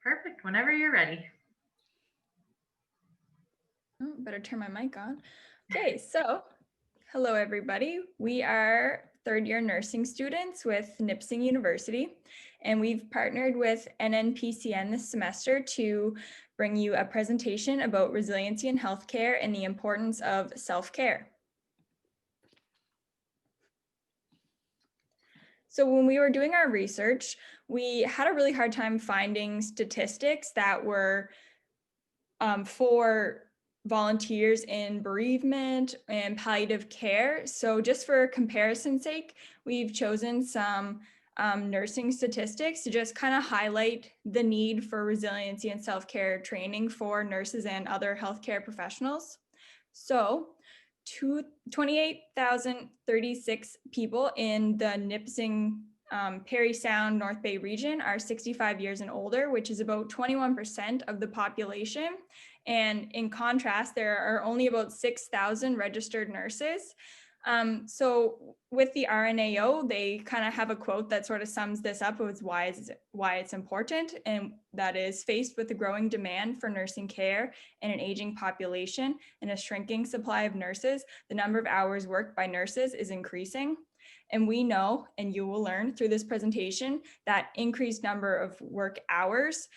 Perfect. Whenever you're ready. Oh, better turn my mic on. Okay, so hello everybody. We are third year nursing students with Nipissing University, and we've partnered with NNPCN this semester to bring you a presentation about resiliency in healthcare and the importance of self-care. So when we were doing our research, we had a really hard time finding statistics that were for volunteers in bereavement and palliative care. So just for comparison's sake, we've chosen some nursing statistics to just kind of highlight the need for resiliency and self-care training for nurses and other healthcare professionals. So 28,036 people in the Nipissing Parry Sound North Bay region are 65 years and older, which is about 21% of the population. And in contrast, there are only about 6,000 registered nurses. So with the RNAO, they kind of have a quote that sort of sums this up with why it's important. And that is, faced with the growing demand for nursing care and an aging population and a shrinking supply of nurses, the number of hours worked by nurses is increasing. And we know, and you will learn through this presentation, that increased number of work hours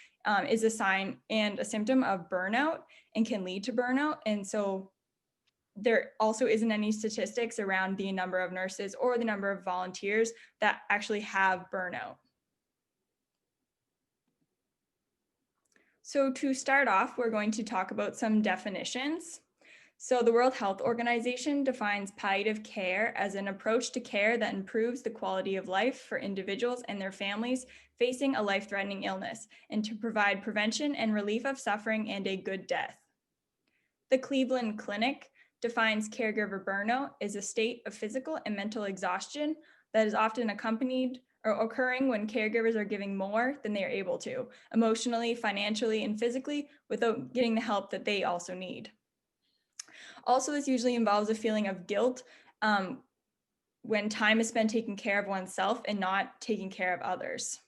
is a sign and a symptom of burnout and can lead to burnout. And so there also isn't any statistics around the number of nurses or the number of volunteers that actually have burnout. So to start off, we're going to talk about some definitions. So the World Health Organization defines palliative care as an approach to care that improves the quality of life for individuals and their families facing a life-threatening illness, and to provide prevention and relief of suffering and a good death. The Cleveland Clinic defines caregiver burnout as a state of physical and mental exhaustion that is often accompanied or occurring when caregivers are giving more than they are able to, emotionally, financially, and physically, without getting the help that they also need. Also, this usually involves a feeling of guilt when time is spent taking care of oneself and not taking care of others.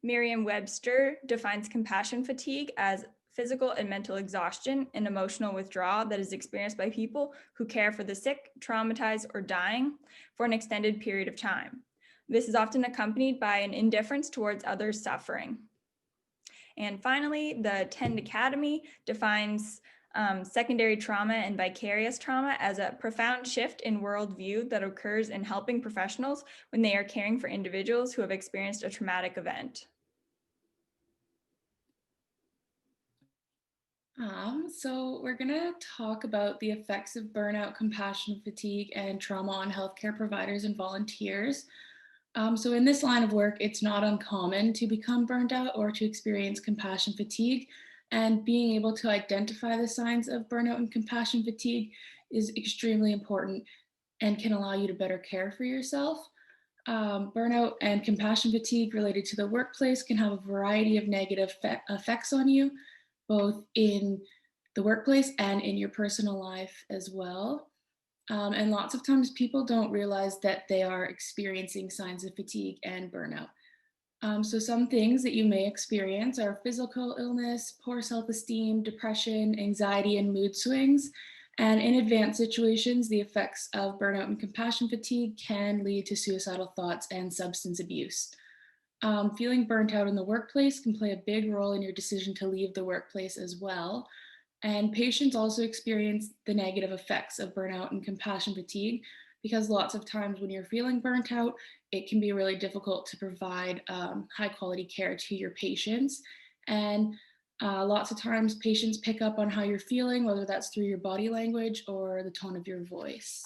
Merriam-Webster defines compassion fatigue as physical and mental exhaustion and emotional withdrawal that is experienced by people who care for the sick, traumatized, or dying for an extended period of time. This is often accompanied by an indifference towards others' suffering. And finally, the Tend Academy defines secondary trauma and vicarious trauma as a profound shift in worldview that occurs in helping professionals when they are caring for individuals who have experienced a traumatic event. So we're going to talk about the effects of burnout, compassion fatigue, and trauma on healthcare providers and volunteers. So in this line of work, it's not uncommon to become burned out or to experience compassion fatigue. And being able to identify the signs of burnout and compassion fatigue is extremely important and can allow you to better care for yourself. Burnout and compassion fatigue related to the workplace can have a variety of negative effects on you, both in the workplace and in your personal life as well. And lots of times people don't realize that they are experiencing signs of fatigue and burnout. So some things that you may experience are physical illness, poor self-esteem, depression, anxiety, and mood swings. And in advanced situations, the effects of burnout and compassion fatigue can lead to suicidal thoughts and substance abuse. Feeling burnt out in the workplace can play a big role in your decision to leave the workplace as well. And patients also experience the negative effects of burnout and compassion fatigue, because lots of times when you're feeling burnt out, it can be really difficult to provide high quality care to your patients. And lots of times patients pick up on how you're feeling, whether that's through your body language or the tone of your voice.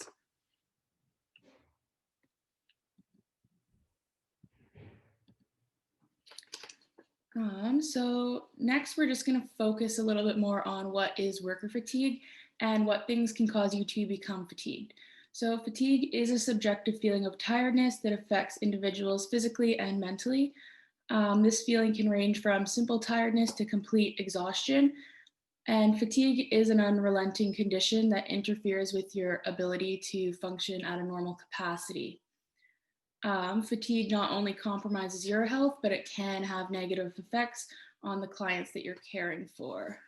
So next, we're just going to focus a little bit more on what is worker fatigue and what things can cause you to become fatigued. So fatigue is a subjective feeling of tiredness that affects individuals physically and mentally. This feeling can range from simple tiredness to complete exhaustion. And fatigue is an unrelenting condition that interferes with your ability to function at a normal capacity. Fatigue not only compromises your health, but it can have negative effects on the clients that you're caring for.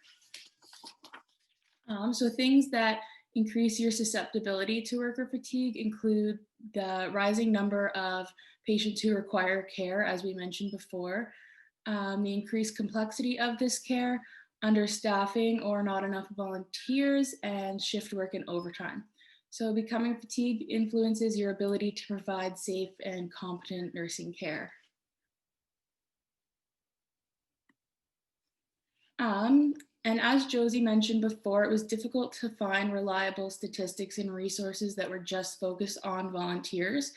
So things that increase your susceptibility to worker fatigue include the rising number of patients who require care, as we mentioned before, the increased complexity of this care, understaffing or not enough volunteers, and shift work and overtime. So becoming fatigued influences your ability to provide safe and competent nursing care. And as Josie mentioned before, it was difficult to find reliable statistics and resources that were just focused on volunteers.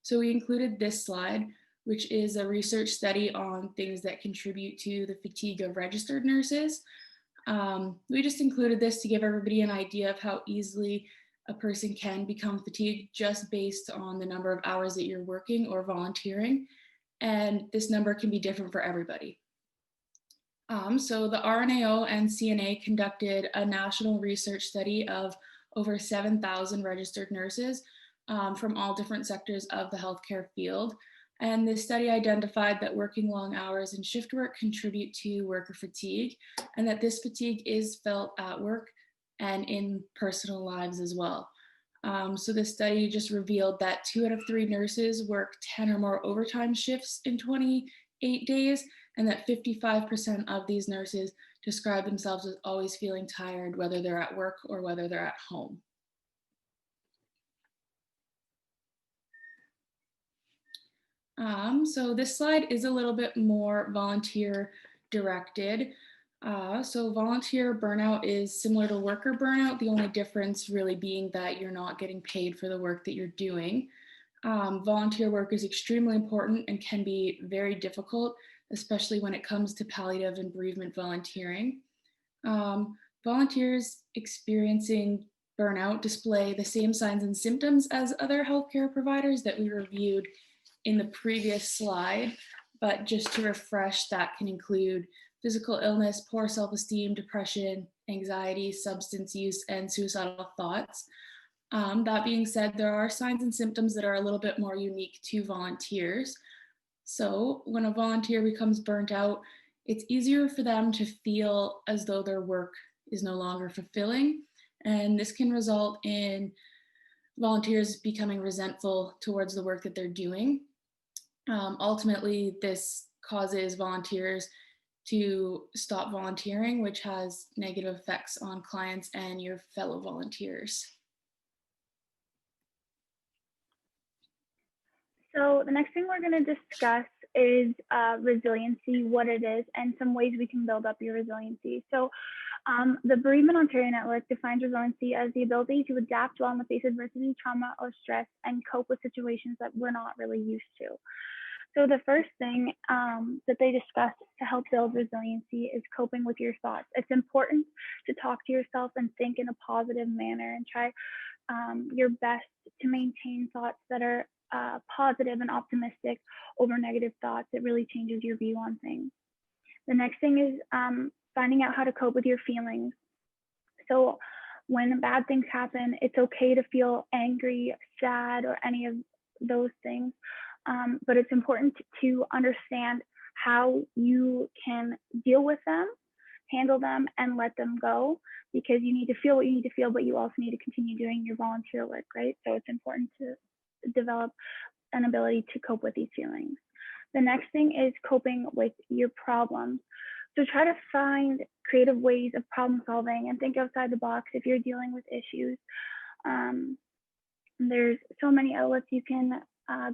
So we included this slide, which is a research study on things that contribute to the fatigue of registered nurses. We just included this to give everybody an idea of how easily a person can become fatigued just based on the number of hours that you're working or volunteering. And this number can be different for everybody. So the RNAO and CNA conducted a national research study of over 7,000 registered nurses from all different sectors of the healthcare field. And this study identified that working long hours and shift work contribute to worker fatigue, and that this fatigue is felt at work and in personal lives as well. So this study just revealed that 2 out of 3 nurses work 10 or more overtime shifts in 28 days, and that 55% of these nurses describe themselves as always feeling tired, whether they're at work or whether they're at home. So this slide is a little bit more volunteer directed. So volunteer burnout is similar to worker burnout, the only difference really being that you're not getting paid for the work that you're doing. Volunteer work is extremely important and can be very difficult, especially when it comes to palliative and bereavement volunteering. Volunteers experiencing burnout display the same signs and symptoms as other healthcare providers that we reviewed in the previous slide, but just to refresh, that can include physical illness, poor self-esteem, depression, anxiety, substance use, and suicidal thoughts. That being said, there are signs and symptoms that are a little bit more unique to volunteers. So when a volunteer becomes burnt out, it's easier for them to feel as though their work is no longer fulfilling. And this can result in volunteers becoming resentful towards the work that they're doing. Ultimately, this causes volunteers to stop volunteering, which has negative effects on clients and your fellow volunteers. So the next thing we're going to discuss is resiliency, what it is, and some ways we can build up your resiliency. So the Bereavement Ontario Network defines resiliency as the ability to adapt well in the face of adversity, trauma, or stress, and cope with situations that we're not really used to. So the first thing that they discuss to help build resiliency is coping with your thoughts. It's important to talk to yourself and think in a positive manner and try your best to maintain thoughts that are positive and optimistic over negative thoughts. It really changes your view on things. The next thing is finding out how to cope with your feelings. So when bad things happen, it's okay to feel angry, sad, or any of those things. But it's important to understand how you can deal with them, handle them, and let them go, because you need to feel what you need to feel, but you also need to continue doing your volunteer work, right? So it's important to develop an ability to cope with these feelings. The next thing is coping with your problems. So try to find creative ways of problem solving and think outside the box if you're dealing with issues. There's so many outlets you can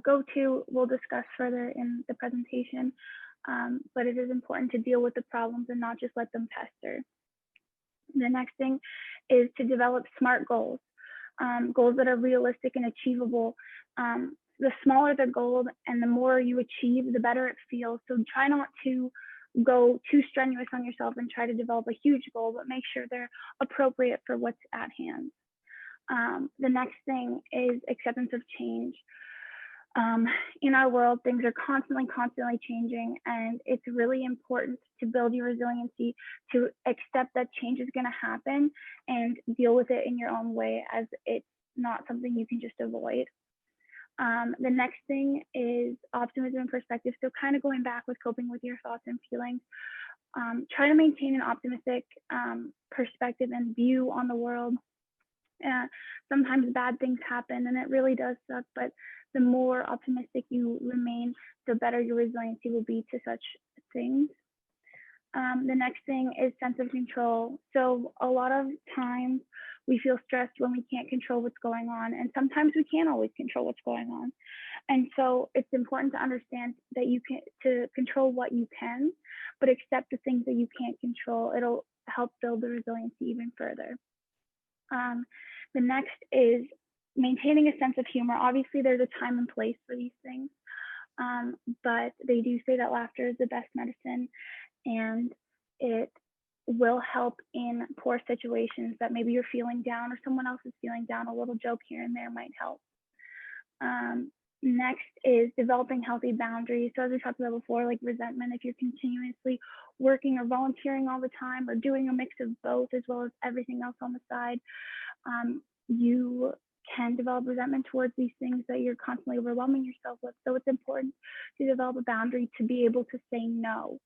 go to. We'll discuss further in the presentation, but it is important to deal with the problems and not just let them fester. The next thing is to develop SMART goals, goals that are realistic and achievable. The smaller the goal and the more you achieve, the better it feels. So try not to go too strenuous on yourself and try to develop a huge goal, but make sure they're appropriate for what's at hand. The next thing is acceptance of change. In our world, things are constantly changing, and it's really important to build your resiliency to accept that change is going to happen and deal with it in your own way, as it's not something you can just avoid. The next thing is optimism and perspective. So kind of going back with coping with your thoughts and feelings. Try to maintain an optimistic perspective and view on the world. Sometimes bad things happen and it really does suck, but the more optimistic you remain, the better your resiliency will be to such things. The next thing is sense of control. So a lot of times we feel stressed when we can't control what's going on, and sometimes we can't always control what's going on. And so it's important to understand that you can to control what you can, but accept the things that you can't control. It'll help build the resiliency even further. The next is maintaining a sense of humor. Obviously, there's a time and place for these things, but they do say that laughter is the best medicine, and it will help in poor situations that maybe you're feeling down or someone else is feeling down. A little joke here and there might help. Next is developing healthy boundaries. So as we talked about before, like resentment, if you're continuously working or volunteering all the time or doing a mix of both as well as everything else on the side, you can develop resentment towards these things that you're constantly overwhelming yourself with. So it's important to develop a boundary to be able to say no,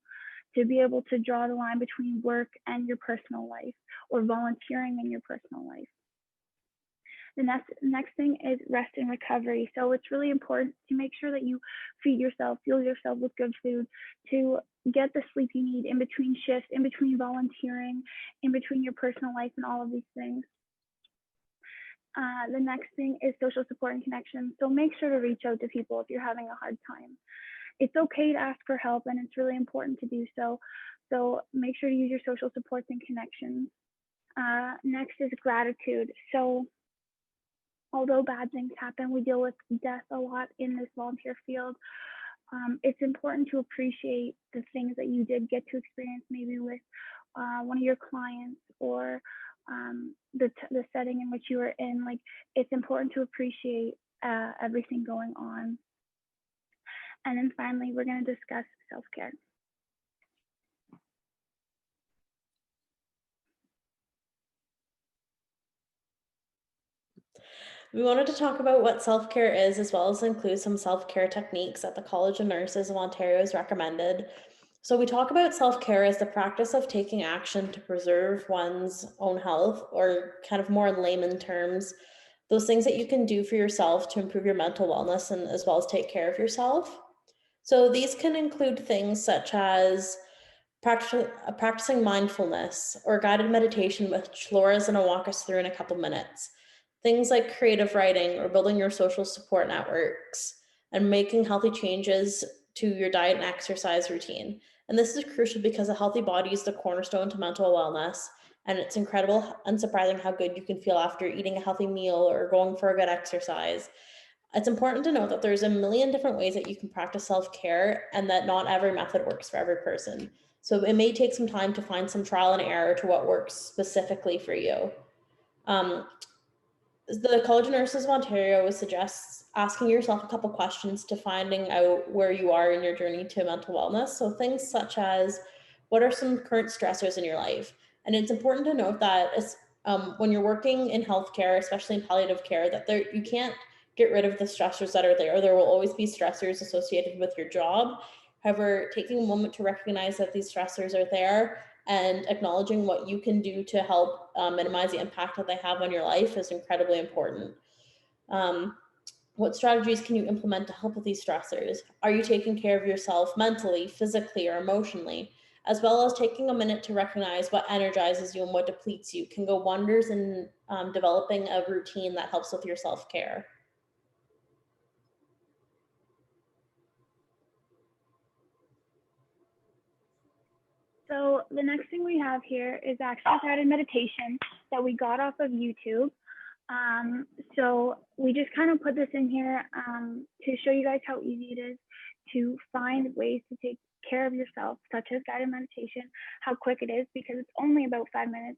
to be able to draw the line between work and your personal life or volunteering in your personal life. The next thing is rest and recovery. So it's really important to make sure that you feed yourself, fuel yourself with good food, to get the sleep you need in between shifts, in between volunteering, in between your personal life and all of these things. The next thing is social support and connection. So make sure to reach out to people if you're having a hard time. It's okay to ask for help, and it's really important to do so. So make sure to use your social supports and connections. Next is gratitude. So although bad things happen, we deal with death a lot in this volunteer field. It's important to appreciate the things that you did get to experience, maybe with one of your clients or the setting in which you were in. Like, it's important to appreciate everything going on. And then finally, we're going to discuss self-care. We wanted to talk about what self-care is, as well as include some self-care techniques that the College of Nurses of Ontario has recommended. So we talk about self-care as the practice of taking action to preserve one's own health, or kind of more in layman terms, those things that you can do for yourself to improve your mental wellness and as well as take care of yourself. So these can include things such as practicing mindfulness or guided meditation, which Laura's going to walk us through in a couple minutes. Things like creative writing or building your social support networks and making healthy changes to your diet and exercise routine. And this is crucial because a healthy body is the cornerstone to mental wellness. And it's incredible and surprising how good you can feel after eating a healthy meal or going for a good exercise. It's important to know that there's a million different ways that you can practice self-care and that not every method works for every person. So it may take some time to find some trial and error to what works specifically for you. The College of Nurses of Ontario suggests asking yourself a couple questions to finding out where you are in your journey to mental wellness. So things such as, what are some current stressors in your life? And it's important to note that when you're working in healthcare, especially in palliative care, that you can't get rid of the stressors that are there. There will always be stressors associated with your job. However, taking a moment to recognize that these stressors are there and acknowledging what you can do to help minimize the impact that they have on your life is incredibly important. What strategies can you implement to help with these stressors? Are you taking care of yourself mentally, physically, or emotionally? As well as taking a minute to recognize what energizes you and what depletes you can go wonders in developing a routine that helps with your self-care. So the next thing we have here is actually a guided meditation that we got off of YouTube. So we just kind of put this in here to show you guys how easy it is to find ways to take care of yourself, such as guided meditation, how quick it is because it's only about 5 minutes,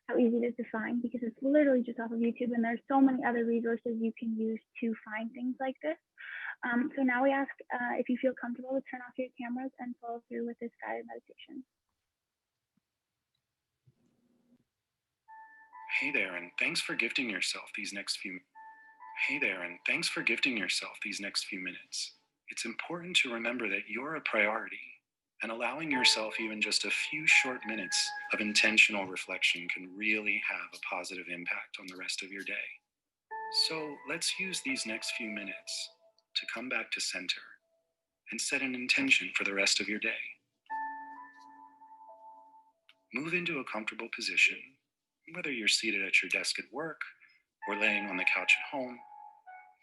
how easy it is to find because it's literally just off of YouTube, and there's so many other resources you can use to find things like this. So now we ask if you feel comfortable to turn off your cameras and follow through with this guided meditation. Hey there, and thanks for gifting yourself these next few minutes. Hey there, and thanks for gifting yourself these next few minutes. It's important to remember that you're a priority, and allowing yourself even just a few short minutes of intentional reflection can really have a positive impact on the rest of your day. So let's use these next few minutes to come back to center and set an intention for the rest of your day. Move into a comfortable position, whether you're seated at your desk at work or laying on the couch at home,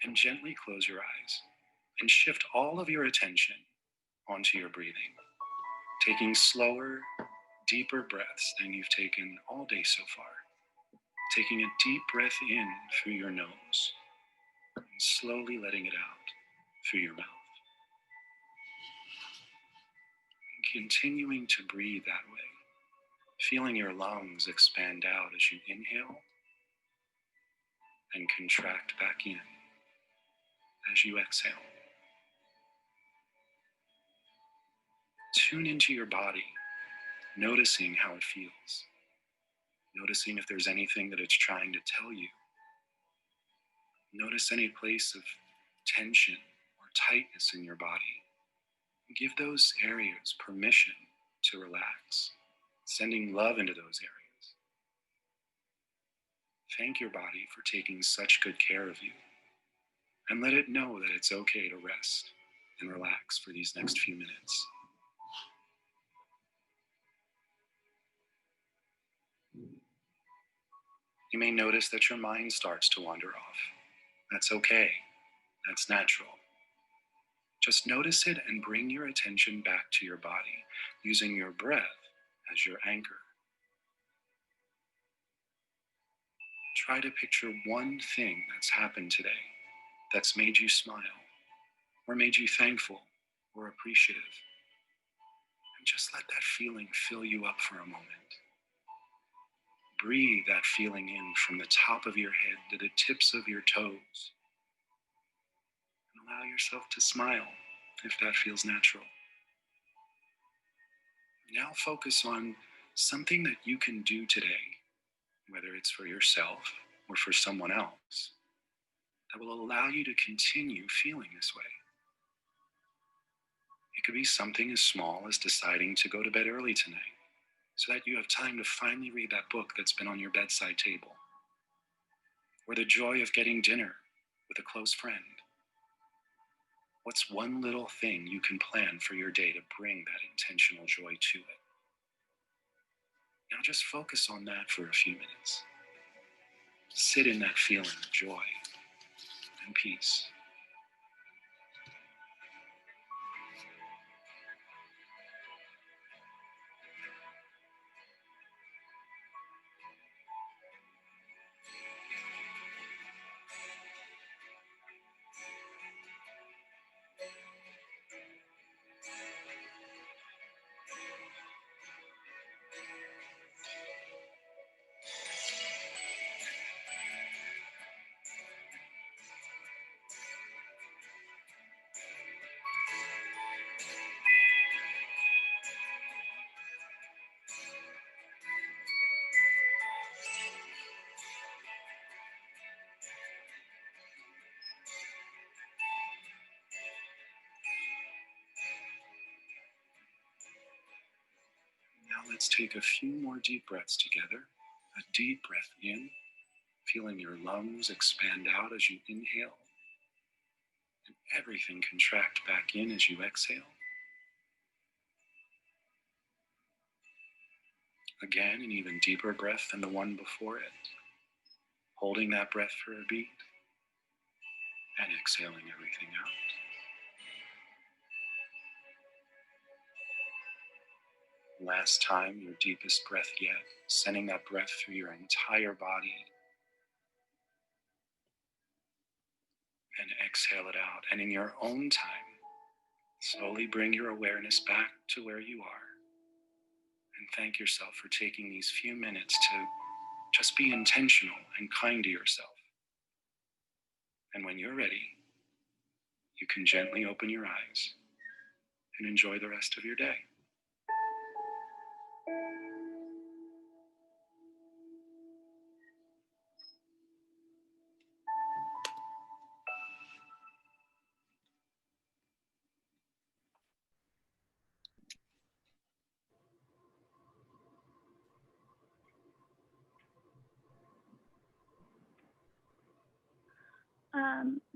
and gently close your eyes and shift all of your attention onto your breathing, taking slower, deeper breaths than you've taken all day so far. Taking a deep breath in through your nose and slowly letting it out through your mouth. And continuing to breathe that way, feeling your lungs expand out as you inhale and contract back in as you exhale. Tune into your body, noticing how it feels. Noticing if there's anything that it's trying to tell you. Notice any place of tension or tightness in your body. Give those areas permission to relax, sending love into those areas. Thank your body for taking such good care of you, and let it know that it's okay to rest and relax for these next few minutes. You may notice that your mind starts to wander off. That's okay. That's natural. Just notice it and bring your attention back to your body, using your breath as your anchor. Try to picture one thing that's happened today that's made you smile, or made you thankful or appreciative. And just let that feeling fill you up for a moment. Breathe that feeling in from the top of your head to the tips of your toes. And allow yourself to smile if that feels natural. Now focus on something that you can do today, whether it's for yourself or for someone else, that will allow you to continue feeling this way. It could be something as small as deciding to go to bed early tonight, so that you have time to finally read that book that's been on your bedside table. Or the joy of getting dinner with a close friend. What's one little thing you can plan for your day to bring that intentional joy to it? Now just focus on that for a few minutes. Sit in that feeling of joy and peace. Now let's take a few more deep breaths together. A deep breath in, feeling your lungs expand out as you inhale, and everything contract back in as you exhale. Again, an even deeper breath than the one before it. Holding that breath for a beat, and exhaling everything out. Last time, your deepest breath yet, sending that breath through your entire body. And exhale it out. And in your own time, slowly bring your awareness back to where you are. And thank yourself for taking these few minutes to just be intentional and kind to yourself. And when you're ready, you can gently open your eyes and enjoy the rest of your day.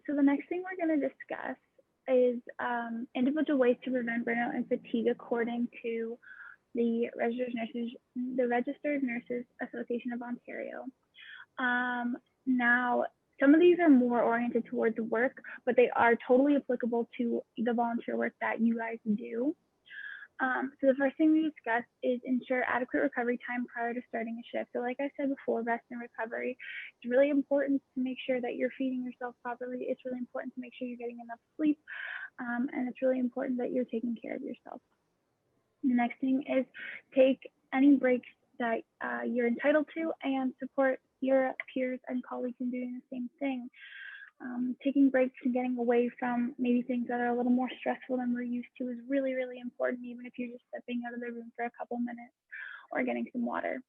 So the next thing we're going to discuss is individual ways to prevent burnout and fatigue according to the Registered Nurses Association of Ontario. Now, some of these are more oriented towards work, but they are totally applicable to the volunteer work that you guys do. So the first thing we discuss is ensure adequate recovery time prior to starting a shift. So like I said before, rest and recovery. It's really important to make sure that you're feeding yourself properly. It's really important to make sure you're getting enough sleep. And it's really important that you're taking care of yourself. The next thing is take any breaks that you're entitled to and support your peers and colleagues in doing the same thing. Taking breaks and getting away from maybe things that are a little more stressful than we're used to is really, really important, even if you're just stepping out of the room for a couple minutes or getting some water.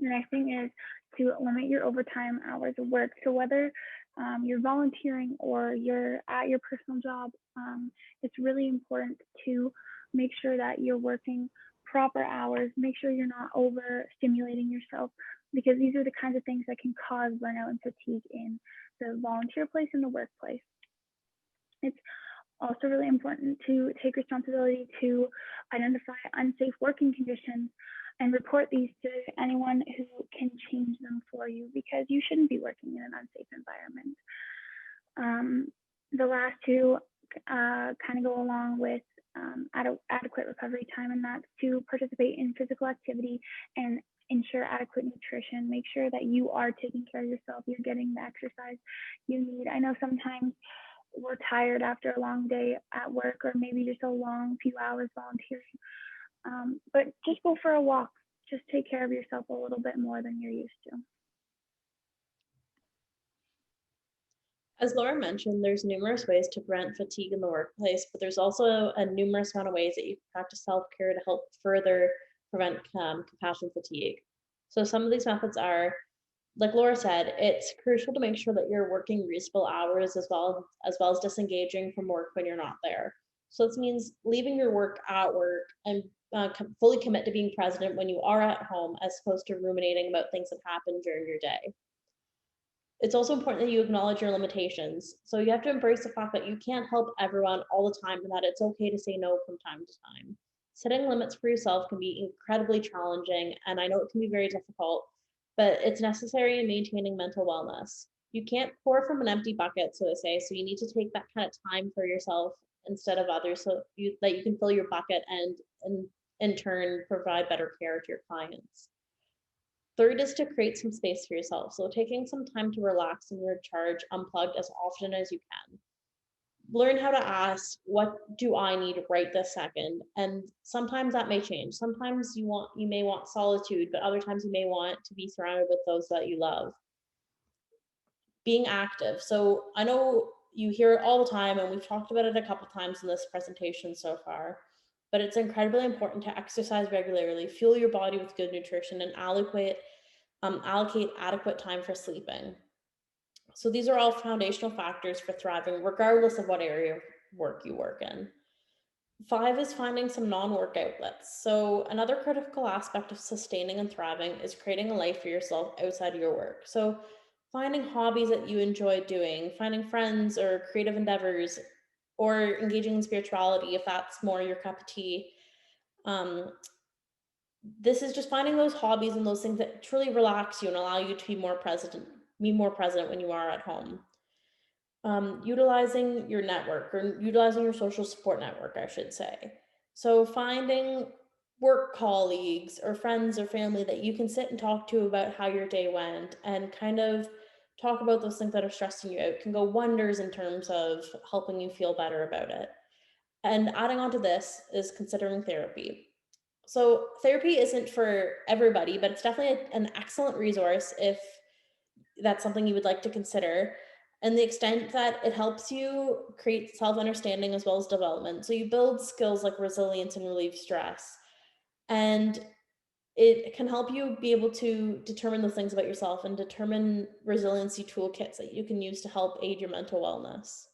The next thing is to limit your overtime hours of work. So whether you're volunteering or you're at your personal job, it's really important to make sure that you're working proper hours, make sure you're not overstimulating yourself, because these are the kinds of things that can cause burnout and fatigue in the volunteer place and the workplace. It's also really important to take responsibility to identify unsafe working conditions and report these to anyone who can change them for you, because you shouldn't be working in an unsafe environment. The last two kind of go along with adequate recovery time, and that's to participate in physical activity and ensure adequate nutrition. Make sure that you are taking care of yourself, you're getting the exercise you need. I know sometimes we're tired after a long day at work, or maybe just a long few hours volunteering, but just go for a walk. Just take care of yourself a little bit more than you're used to. As Laura mentioned, there's numerous ways to prevent fatigue in the workplace, but there's also a numerous amount of ways that you can practice self-care to help further prevent compassion fatigue. So some of these methods are, like Laura said, it's crucial to make sure that you're working reasonable hours as well as disengaging from work when you're not there. So this means leaving your work at work and fully commit to being present when you are at home, as opposed to ruminating about things that happened during your day. It's also important that you acknowledge your limitations. So you have to embrace the fact that you can't help everyone all the time, and that it's okay to say no from time to time. Setting limits for yourself can be incredibly challenging, and I know it can be very difficult, but it's necessary in maintaining mental wellness. You can't pour from an empty bucket, so to say, so you need to take that kind of time for yourself instead of others, so that you can fill your bucket and in turn provide better care to your clients. Third is to create some space for yourself. So taking some time to relax and recharge, unplugged as often as you can. Learn how to ask, what do I need right this second? And sometimes that may change. Sometimes you may want solitude, but other times you may want to be surrounded with those that you love. Being active. So I know you hear it all the time, and we've talked about it a couple times in this presentation so far, but it's incredibly important to exercise regularly, fuel your body with good nutrition, and allocate adequate time for sleeping. So these are all foundational factors for thriving, regardless of what area of work you work in. 5 is finding some non-work outlets. So another critical aspect of sustaining and thriving is creating a life for yourself outside of your work. So finding hobbies that you enjoy doing, finding friends or creative endeavors, or engaging in spirituality if that's more your cup of tea. This is just finding those hobbies and those things that truly relax you and allow you to be more present when you are at home. Utilizing your network, or utilizing your social support network, I should say. So finding work colleagues or friends or family that you can sit and talk to about how your day went and kind of talk about those things that are stressing you out can go wonders in terms of helping you feel better about it. And adding on to this is considering therapy. So therapy isn't for everybody, but it's definitely an excellent resource if that's something you would like to consider. And the extent that it helps you create self-understanding as well as development. So you build skills like resilience and relieve stress. And it can help you be able to determine those things about yourself and determine resiliency toolkits that you can use to help aid your mental wellness.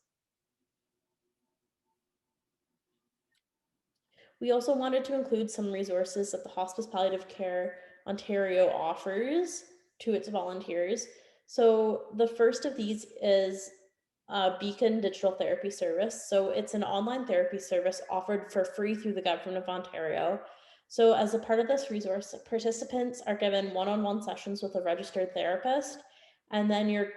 We also wanted to include some resources that the Hospice Palliative Care Ontario offers to its volunteers. So the first of these is Beacon Digital Therapy Service. So it's an online therapy service offered for free through the Government of Ontario. So as a part of this resource, participants are given one-on-one sessions with a registered therapist, and then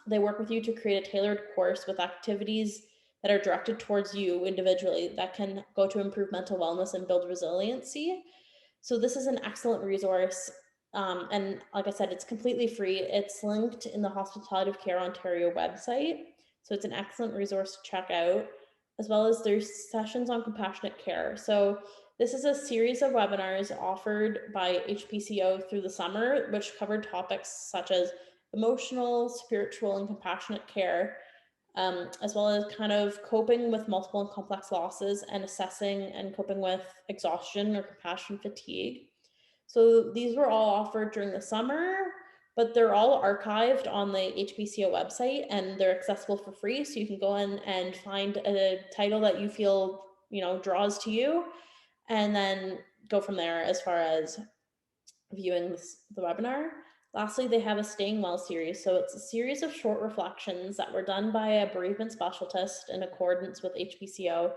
they work with you to create a tailored course with activities that are directed towards you individually that can go to improve mental wellness and build resiliency. So this is an excellent resource. And like I said, it's completely free. It's linked in the Hospitality of Care Ontario website. So it's an excellent resource to check out, as well as there's sessions on compassionate care. So this is a series of webinars offered by HPCO through the summer, which covered topics such as emotional, spiritual, and compassionate care, as well as kind of coping with multiple and complex losses and assessing and coping with exhaustion or compassion fatigue. So these were all offered during the summer, but they're all archived on the HPCO website and they're accessible for free. So you can go in and find a title that you feel, draws to you, and then go from there as far as viewing the webinar. Lastly, they have a Staying Well series. So it's a series of short reflections that were done by a bereavement specialist in accordance with HPCO.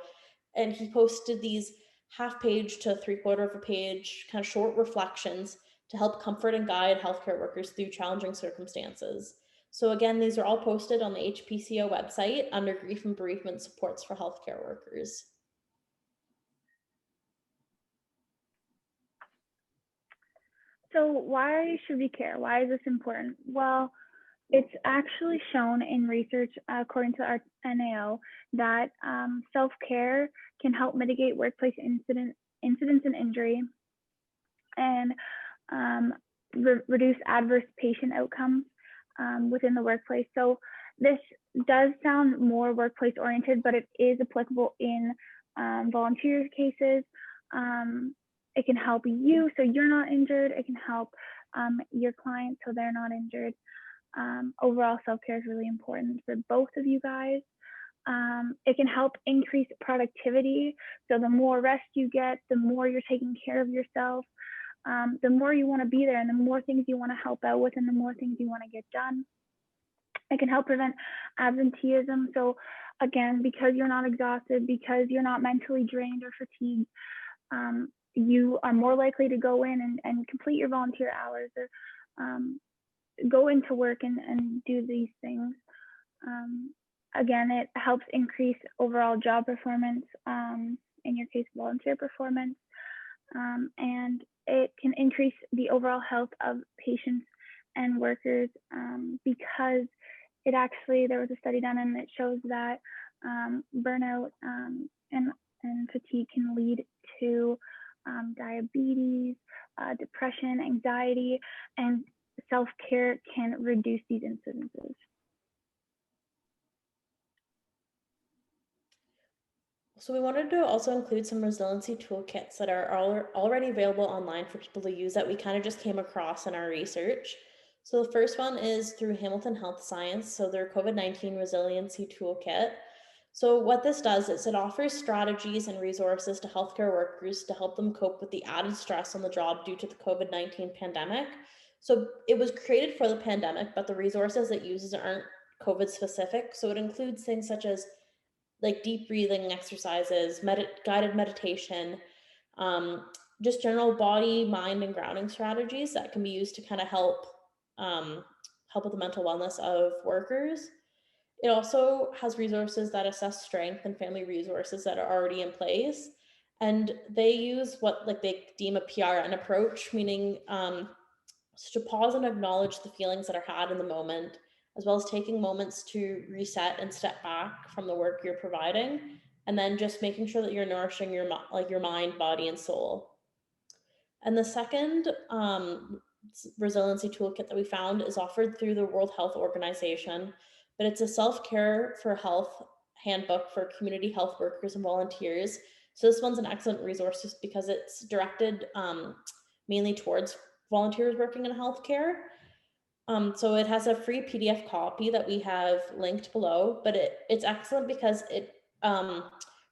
And he posted these half-page to three-quarter of a page kind of short reflections to help comfort and guide healthcare workers through challenging circumstances. So again, these are all posted on the HPCO website under Grief and Bereavement Supports for Healthcare Workers. So why should we care? Why is this important? Well, it's actually shown in research, according to our NAO, that self-care can help mitigate workplace incidents and injury, and reduce adverse patient outcomes within the workplace. So this does sound more workplace oriented, but it is applicable in volunteer cases. It can help you so you're not injured. It can help your clients so they're not injured. Overall, self-care is really important for both of you guys. It can help increase productivity. So the more rest you get, the more you're taking care of yourself, the more you want to be there and the more things you want to help out with and the more things you want to get done. It can help prevent absenteeism. So again, because you're not exhausted, because you're not mentally drained or fatigued, you are more likely to go in and complete your volunteer hours or go into work and do these things. Again, it helps increase overall job performance, in your case, volunteer performance, and it can increase the overall health of patients and workers because there was a study done and it shows that burnout and fatigue can lead to diabetes, depression, anxiety, and self-care can reduce these incidences. So we wanted to also include some resiliency toolkits that are already available online for people to use that we kind of just came across in our research. So the first one is through Hamilton Health Science, so their COVID-19 resiliency toolkit. So what this does is it offers strategies and resources to healthcare workers to help them cope with the added stress on the job due to the COVID-19 pandemic. So it was created for the pandemic, but the resources it uses aren't COVID specific. So it includes things such as like deep breathing exercises, guided meditation, just general body, mind, and grounding strategies that can be used to kind of help with the mental wellness of workers. It also has resources that assess strength and family resources that are already in place. And they use what they deem a PRN approach, meaning to pause and acknowledge the feelings that are had in the moment, as well as taking moments to reset and step back from the work you're providing, and then just making sure that you're nourishing your mind, body, and soul. And the second resiliency toolkit that we found is offered through the World Health Organization, but it's a self-care for health handbook for community health workers and volunteers. So this one's an excellent resource just because it's directed mainly towards volunteers working in healthcare. So it has a free PDF copy that we have linked below, but it's excellent because it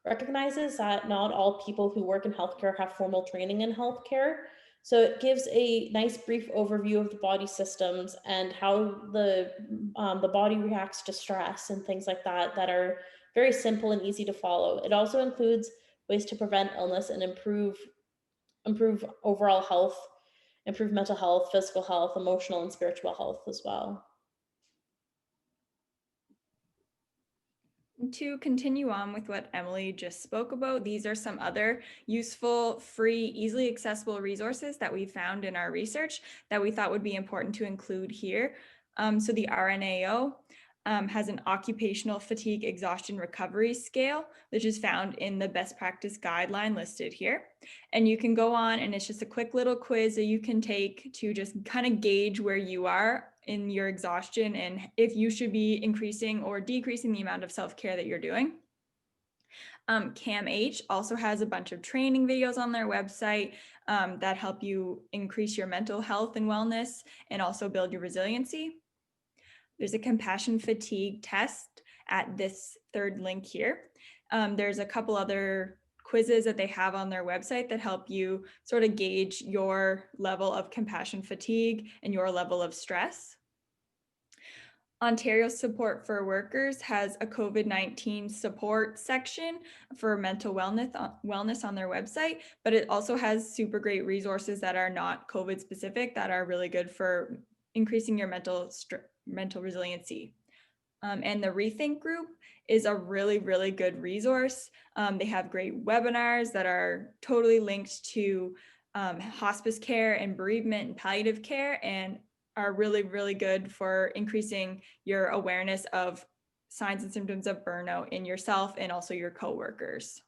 recognizes that not all people who work in healthcare have formal training in healthcare. So it gives a nice brief overview of the body systems and how the body reacts to stress and things like that that are very simple and easy to follow. It also includes ways to prevent illness and improve overall health, improve mental health, physical health, emotional and spiritual health as well. To continue on with what Emily just spoke about, these are some other useful, free, easily accessible resources that we found in our research that we thought would be important to include here. So the RNAO has an occupational fatigue exhaustion recovery scale, which is found in the best practice guideline listed here. And you can go on, and it's just a quick little quiz that you can take to just kind of gauge where you are in your exhaustion and if you should be increasing or decreasing the amount of self-care that you're doing. CAMH also has a bunch of training videos on their website that help you increase your mental health and wellness and also build your resiliency. There's a compassion fatigue test at this third link here. There's a couple other quizzes that they have on their website that help you sort of gauge your level of compassion fatigue and your level of stress. Ontario Support for Workers has a COVID-19 support section for mental wellness on their website, but it also has super great resources that are not COVID specific that are really good for increasing your mental resiliency. And the Rethink group is a really, really good resource. They have great webinars that are totally linked to hospice care and bereavement and palliative care, and are really, really good for increasing your awareness of signs and symptoms of burnout in yourself and also your coworkers.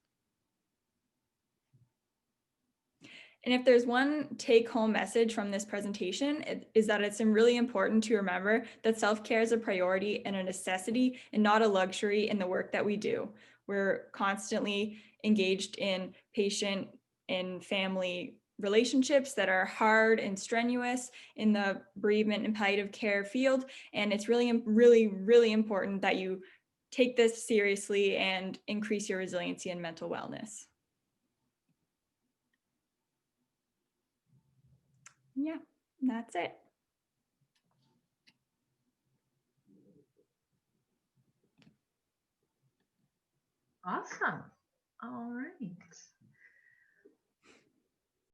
And if there's one take-home message from this presentation, it is that it's really important to remember that self-care is a priority and a necessity and not a luxury in the work that we do. We're constantly engaged in patient and family relationships that are hard and strenuous in the bereavement and palliative care field. And it's really, really, really important that you take this seriously and increase your resiliency and mental wellness. Yeah, that's it. Awesome. All right.